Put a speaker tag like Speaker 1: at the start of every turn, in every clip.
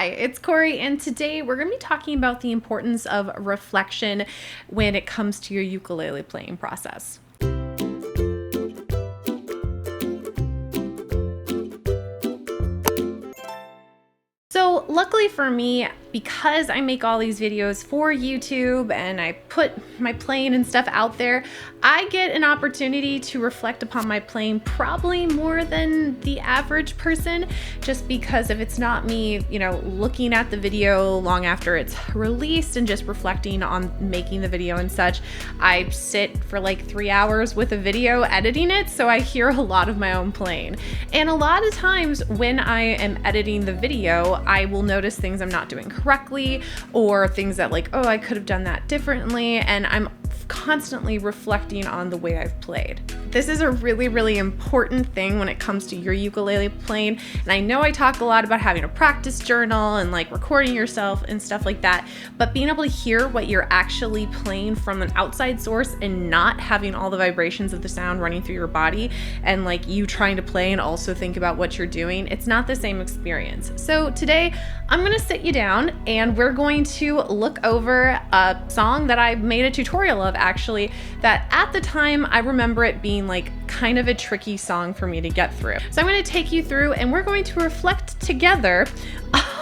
Speaker 1: Hi, it's Cory, and today we're going to be talking about the importance of reflection when it comes to your ukulele playing process. So luckily for me, because I make all these videos for YouTube and I put my playing and stuff out there, I get an opportunity to reflect upon my playing probably more than the average person, just because if it's not me, looking at the video long after it's released and just reflecting on making the video and such, I sit for like 3 hours with a video editing it, so I hear a lot of my own playing. And a lot of times when I am editing the video, I will notice things I'm not doing correctly or things that I could have done that differently, and I'm constantly reflecting on the way I've played. This is a really, really important thing when it comes to your ukulele playing. And I know I talk a lot about having a practice journal and recording yourself and stuff like that, but being able to hear what you're actually playing from an outside source and not having all the vibrations of the sound running through your body and you trying to play and also think about what you're doing, it's not the same experience. So today I'm gonna sit you down and we're going to look over a song that I made a tutorial of, actually, that at the time I remember it being kind of a tricky song for me to get through. So I'm going to take you through and we're going to reflect together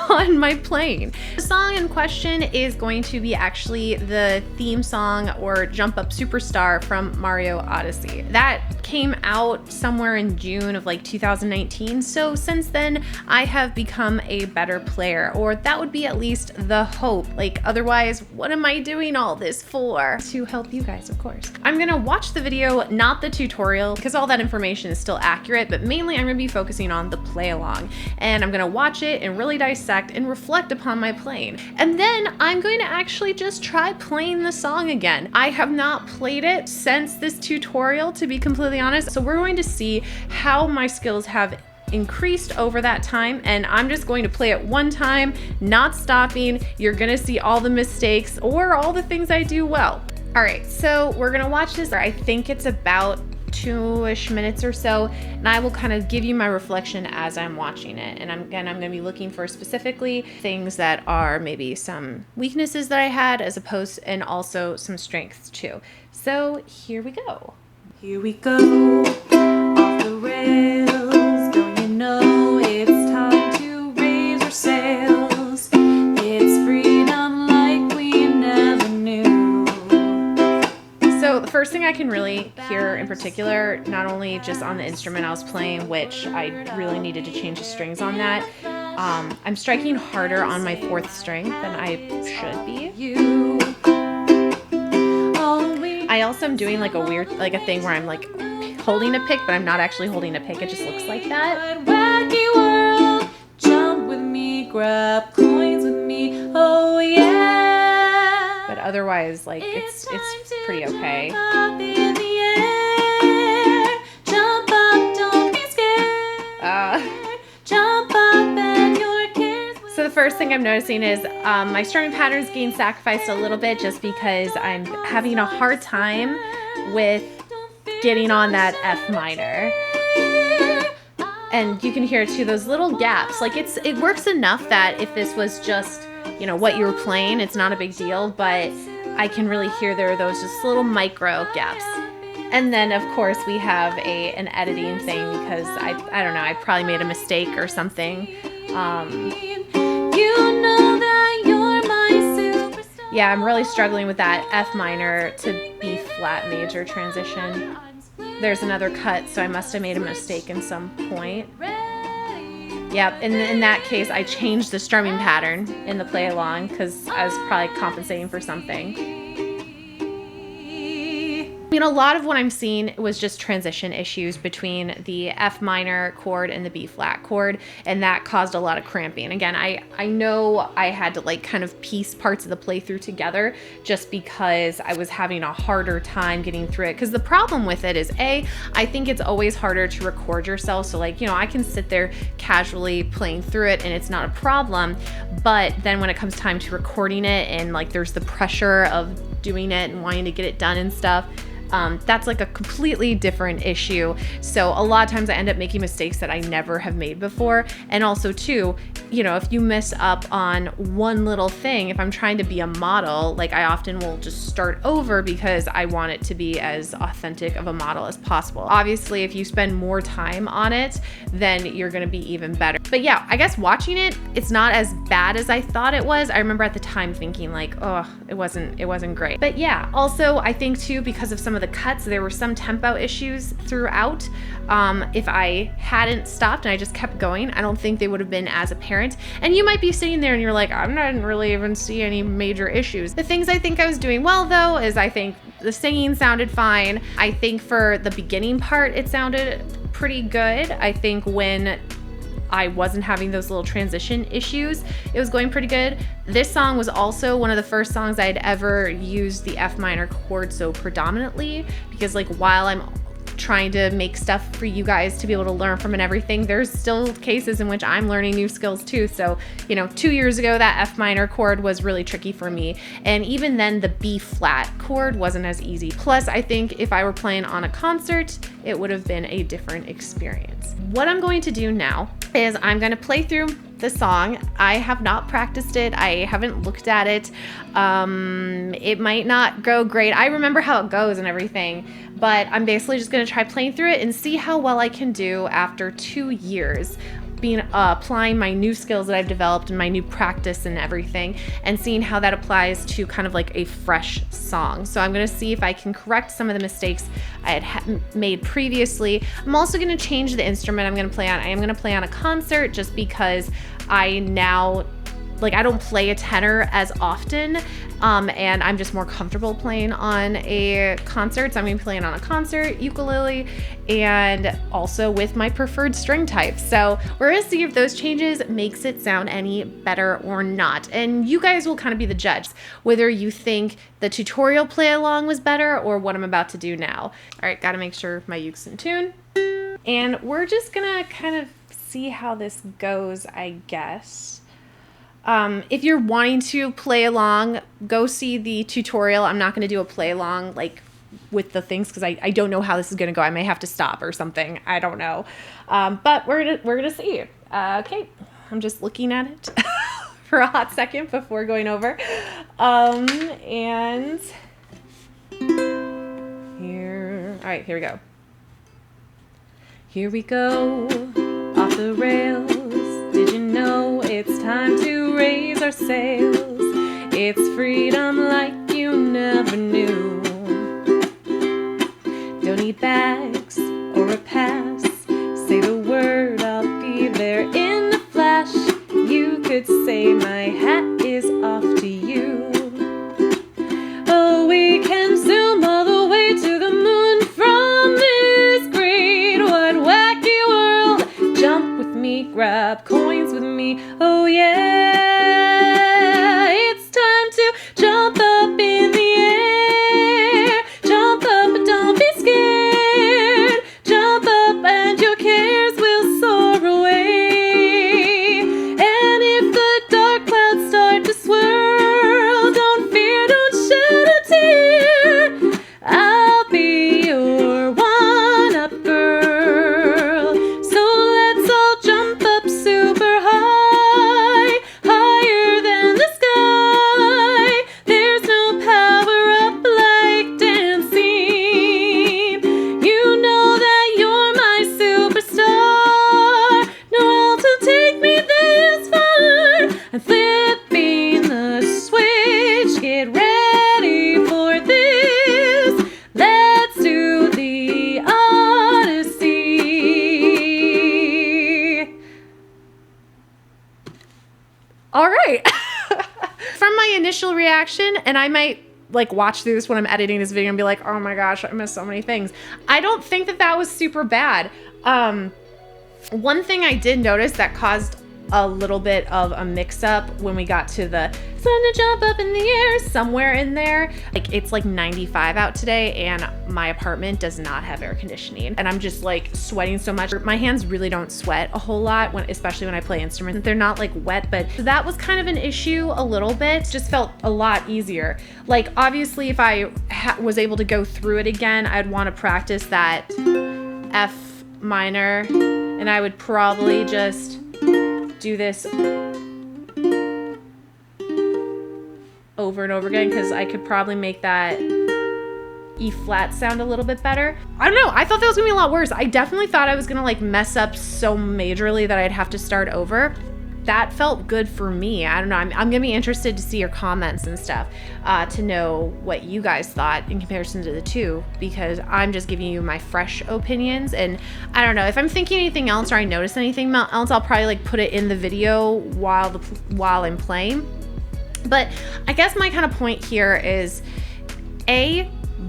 Speaker 1: on my playing. The song in question is going to be actually the theme song or Jump Up Superstar from Mario Odyssey. That came out somewhere in June of 2019. So since then I have become a better player, or that would be at least the hope. Otherwise, what am I doing all this for? To help you guys, of course. I'm gonna watch the video, not the tutorial, because all that information is still accurate, but mainly I'm gonna be focusing on the play along. And I'm gonna watch it and really dissect and reflect upon my playing. And then I'm going to actually just try playing the song again. I have not played it since this tutorial, to be completely honest. So we're going to see how my skills have increased over that time, and I'm just going to play it one time, not stopping. You're gonna see all the mistakes or all the things I do well. All right, so we're gonna watch this. I think it's about 2-ish minutes or so, and I will kind of give you my reflection as I'm watching it. And I'm gonna be looking for specifically things that are maybe some weaknesses that I had as opposed, and also some strengths too. So here we go.
Speaker 2: Here we go, off the rails, don't you know it's time to raise our sails. It's freedom like we never knew.
Speaker 1: So the first thing I can really hear in particular, not only just on the instrument I was playing, which I really needed to change the strings on that, I'm striking harder on my 4th string than I should be. I also am doing a weird, a thing where I'm holding a pick, but I'm not actually holding a pick. It just looks like that.
Speaker 2: Wacky world, jump with me, grab coins with me, oh yeah.
Speaker 1: But otherwise, it's pretty okay.
Speaker 2: Up in the air, jump up, don't be scared. Jump up and your cares.
Speaker 1: So the first thing I'm noticing is my strumming pattern's getting sacrificed a little bit, just because I'm having a hard time with getting on that F minor. And you can hear too those little gaps. It works enough that if this was just what you were playing, it's not a big deal, but I can really hear there are those just little micro gaps. And then of course we have an editing thing, because I don't know, I probably made a mistake or something. Yeah, I'm really struggling with that F minor to B flat major transition. There's another cut, so I must have made a mistake in some point. Yep, in that case, I changed the strumming pattern in the play along because I was probably compensating for something. A lot of what I'm seeing was just transition issues between the F minor chord and the B flat chord, and that caused a lot of cramping. Again, I know I had to kind of piece parts of the playthrough together just because I was having a harder time getting through it. Because the problem with it is, I think it's always harder to record yourself. So I can sit there casually playing through it and it's not a problem. But then when it comes time to recording it and there's the pressure of doing it and wanting to get it done and stuff, that's like a completely different issue. So a lot of times I end up making mistakes that I never have made before. And also too, you know, if you mess up on one little thing, if I'm trying to be a model, like I often will just start over because I want it to be as authentic of a model as possible. Obviously, if you spend more time on it, then you're gonna be even better. But yeah, I guess watching it, it's not as bad as I thought it was. I remember at the time thinking like, oh, it wasn't great. But yeah, also I think too, because of some of the cuts, there were some tempo issues throughout. If I hadn't stopped and I just kept going, I don't think they would have been as apparent. And you might be sitting there and you're like, I didn't really even see any major issues. The things I think I was doing well though, is I think the singing sounded fine. I think for the beginning part, it sounded pretty good. I think when I wasn't having those little transition issues, it was going pretty good. This song was also one of the first songs I'd ever used the F minor chord so predominantly, because like while I'm trying to make stuff for you guys to be able to learn from and everything, there's still cases in which I'm learning new skills too. So, you know, 2 years ago, that F minor chord was really tricky for me. And even then the B flat chord wasn't as easy. Plus, I think if I were playing on a concert, it would have been a different experience. What I'm going to do now is I'm going to play through the song. I have not practiced it. I haven't looked at it. It might not go great. I remember how it goes and everything, but I'm basically just going to try playing through it and see how well I can do after 2 years applying my new skills that I've developed and my new practice and everything, and seeing how that applies to kind of like a fresh song. So I'm going to see if I can correct some of the mistakes I had made previously. I'm also going to change the instrument I'm going to play on. I am going to play on a concert just because I now, like, I don't play a tenor as often, and I'm just more comfortable playing on a concert. So I'm gonna be playing on a concert, ukulele, and also with my preferred string type. So we're gonna see if those changes makes it sound any better or not. And you guys will kind of be the judge, whether you think the tutorial play along was better or what I'm about to do now. All right, gotta make sure my uke's in tune. And we're just gonna kind of see how this goes, I guess. If you're wanting to play along, go see the tutorial. I'm not going to do a play along like with the things because I don't know how this is going to go. I may have to stop or something. I don't know. But we're gonna see. Okay, I'm just looking at it for a hot second before going over. And here, all right, here we go. Here we go, off the rails. Did you know it's time to raise our sails? It's freedom like you never knew. Don't need bags or a pass. Say the word, I'll be there in a flash. You could say my hat is off to you. Oh, we can zoom all the way to the moon from this great wide wacky world. Jump with me, grab coins with me, oh yeah. It's time to jump up in the air. Jump up but don't be scared. Jump up and your cares will soar away. And if the dark clouds start to swirl, don't fear, don't shed a tear. I'll be your one-up girl. So let's all jump up super high, higher than the sky. There's no power up like dancing. You know that you're my superstar. No one will take me this far. I'm flipping the switch. Get ready for this. Let's do the Odyssey. All right. From my initial reaction, and I might like watch through this when I'm editing this video and be like, oh my gosh, I missed so many things. I don't think that was super bad. One thing I did notice that caused a little bit of a mix-up when we got to the sun to jump up in the air, somewhere in there. Like, it's like 95 out today, and my apartment does not have air conditioning, and I'm just like sweating so much. My hands really don't sweat a whole lot, especially when I play instruments. They're not like wet, but that was kind of an issue a little bit. Just felt a lot easier. Like, obviously, if I was able to go through it again, I'd want to practice that F minor, and I would probably just do this over and over again, because I could probably make that E flat sound a little bit better. I don't know, I thought that was gonna be a lot worse. I definitely thought I was gonna like mess up so majorly that I'd have to start over. That felt good for me. I don't know, I'm gonna be interested to see your comments and stuff, to know what you guys thought in comparison to the two, because I'm just giving you my fresh opinions. And I don't know, if I'm thinking anything else or I notice anything else, I'll probably like put it in the video while I'm playing. But I guess my kind of point here is,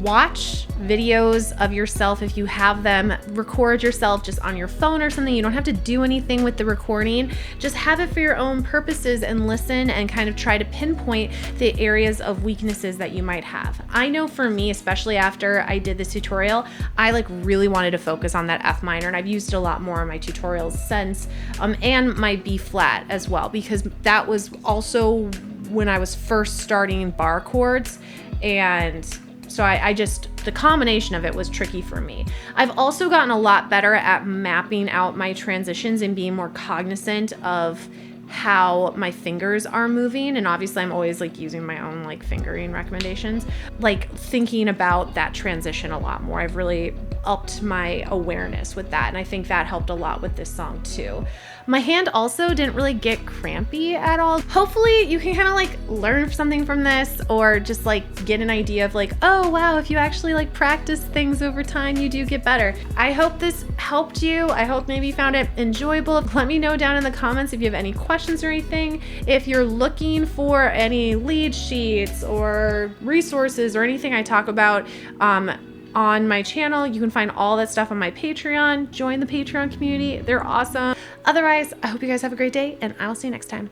Speaker 1: watch videos of yourself if you have them. Record yourself just on your phone or something. You don't have to do anything with the recording. Just have it for your own purposes and listen and kind of try to pinpoint the areas of weaknesses that you might have. I know for me, especially after I did this tutorial, I like really wanted to focus on that F minor, and I've used it a lot more in my tutorials since, and my B flat as well, because that was also when I was first starting bar chords, and so I just, the combination of it was tricky for me. I've also gotten a lot better at mapping out my transitions and being more cognizant of how my fingers are moving. And obviously I'm always like using my own like fingering recommendations, like thinking about that transition a lot more. I've really upped my awareness with that, and I think that helped a lot with this song too. My hand also didn't really get crampy at all. Hopefully you can kind of like learn something from this, or just like get an idea of like, oh wow, if you actually like practice things over time, you do get better. I hope this helped you. I hope maybe you found it enjoyable. Let me know down in the comments if you have any questions or anything. If you're looking for any lead sheets or resources or anything I talk about on my channel, you can find all that stuff on my Patreon. Join the Patreon community. They're awesome. Otherwise, I hope you guys have a great day, and I'll see you next time.